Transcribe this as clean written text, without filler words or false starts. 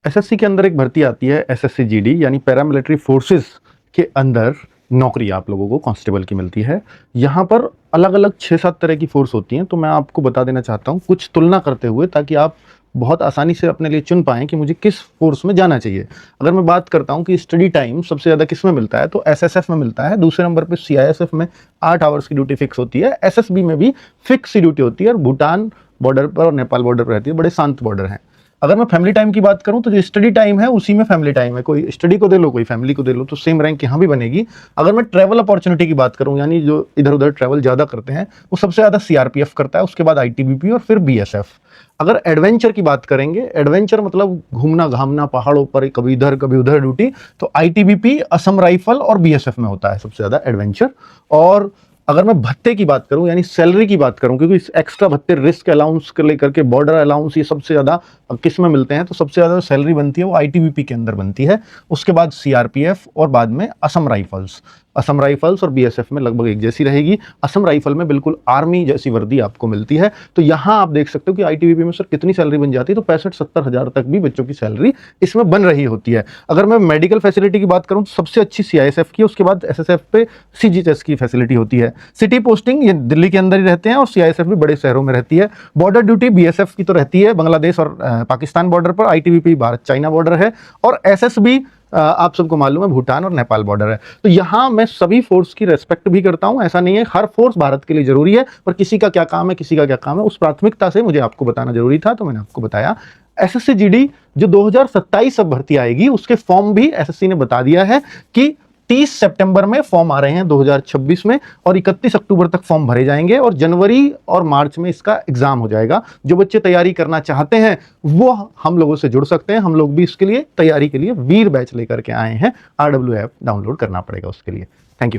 SSC के अंदर एक भर्ती आती है एसएससी जीडी यानी पैरामिलिट्री फोर्सेस के अंदर नौकरी आप लोगों को कांस्टेबल की मिलती है। यहाँ पर अलग अलग 6-7 तरह की फोर्स होती हैं, तो मैं आपको बता देना चाहता हूँ कुछ तुलना करते हुए, ताकि आप बहुत आसानी से अपने लिए चुन पाएँ कि मुझे किस फोर्स में जाना चाहिए। अगर मैं बात करता हूँ कि स्टडी टाइम सबसे ज़्यादा किस में मिलता है, तो एसएसएफ में मिलता है। दूसरे नंबर पे सीआईएसएफ में 8 आवर्स की ड्यूटी फिक्स होती है। एसएसबी में भी फिक्स सी ड्यूटी होती है और भूटान बॉर्डर पर और नेपाल बॉर्डर पर रहती है, बड़े शांत बॉर्डर हैं। अगर मैं फैमिली टाइम की बात करूं तो जो स्टडी टाइम है उसी में फैमिली टाइम है। कोई स्टडी को दे लो, कोई फैमिली को दे लो, तो सेम रैंक यहाँ भी बनेगी। अगर मैं ट्रैवल अपॉर्चुनिटी की बात करूं, यानी जो इधर उधर ट्रैवल ज़्यादा करते हैं, वो सबसे ज़्यादा सीआरपीएफ करता है, उसके बाद आईटीबीपी और फिर बीएसएफ। अगर एडवेंचर की बात करेंगे, एडवेंचर मतलब घूमना घामना पहाड़ों पर, कभी इधर कभी उधर ड्यूटी, तो आईटीबीपी, असम राइफल और बीएसएफ में होता है सबसे ज़्यादा एडवेंचर। और अगर मैं भत्ते की बात करूं यानी सैलरी की बात करूं, क्योंकि एक्स्ट्रा भत्ते, रिस्क अलाउंस के लेकर के बॉर्डर अलाउंस, ये सबसे ज़्यादा किस में मिलते हैं, तो सबसे ज़्यादा सैलरी बनती है वो आईटीबीपी के अंदर बनती है। उसके बाद सीआरपीएफ और बाद में असम राइफल्स। असम राइफल्स और बीएसएफ में लगभग एक जैसी रहेगी। असम राइफल में बिल्कुल आर्मी जैसी वर्दी आपको मिलती है। तो यहाँ आप देख सकते हो कि आईटीबीपी में सर कितनी सैलरी बन जाती है, तो 65-70 हज़ार तक भी बच्चों की सैलरी इसमें बन रही होती है। अगर मैं मेडिकल फैसिलिटी की बात करूँ तो सबसे अच्छी सीआईएसएफ की, उसके बाद एसएसएफ पे सीजीएचएस की फैसिलिटी होती है। सिटी पोस्टिंग ये दिल्ली के अंदर ही रहते हैं और सीआईएसएफ भी बड़े शहरों में रहती है। बॉर्डर ड्यूटी बीएसएफ की तो रहती है बांग्लादेश और पाकिस्तान बॉर्डर पर, आईटीबीपी भारत चाइना बॉर्डर है, और एसएसबी आप सबको मालूम है भूटान और नेपाल बॉर्डर है। तो यहाँ मैं सभी फोर्स की रेस्पेक्ट भी करता हूँ। ऐसा नहीं है हर फोर्स भारत के लिए जरूरी है, पर किसी का क्या काम है, किसी का क्या काम है, उस प्राथमिकता से मुझे आपको बताना जरूरी था, तो मैंने आपको बताया। एसएससी जीडी जो 2027 अब भर्ती आएगी, उसके फॉर्म भी एसएससी ने बता दिया है कि 30 सितंबर में फॉर्म आ रहे हैं 2026 में, और 31 अक्टूबर तक फॉर्म भरे जाएंगे, और जनवरी और मार्च में इसका एग्जाम हो जाएगा। जो बच्चे तैयारी करना चाहते हैं वो हम लोगों से जुड़ सकते हैं। हम लोग भी इसके लिए तैयारी के लिए वीर बैच लेकर के आए हैं। RW ऐप डाउनलोड करना पड़ेगा उसके लिए। Thank you.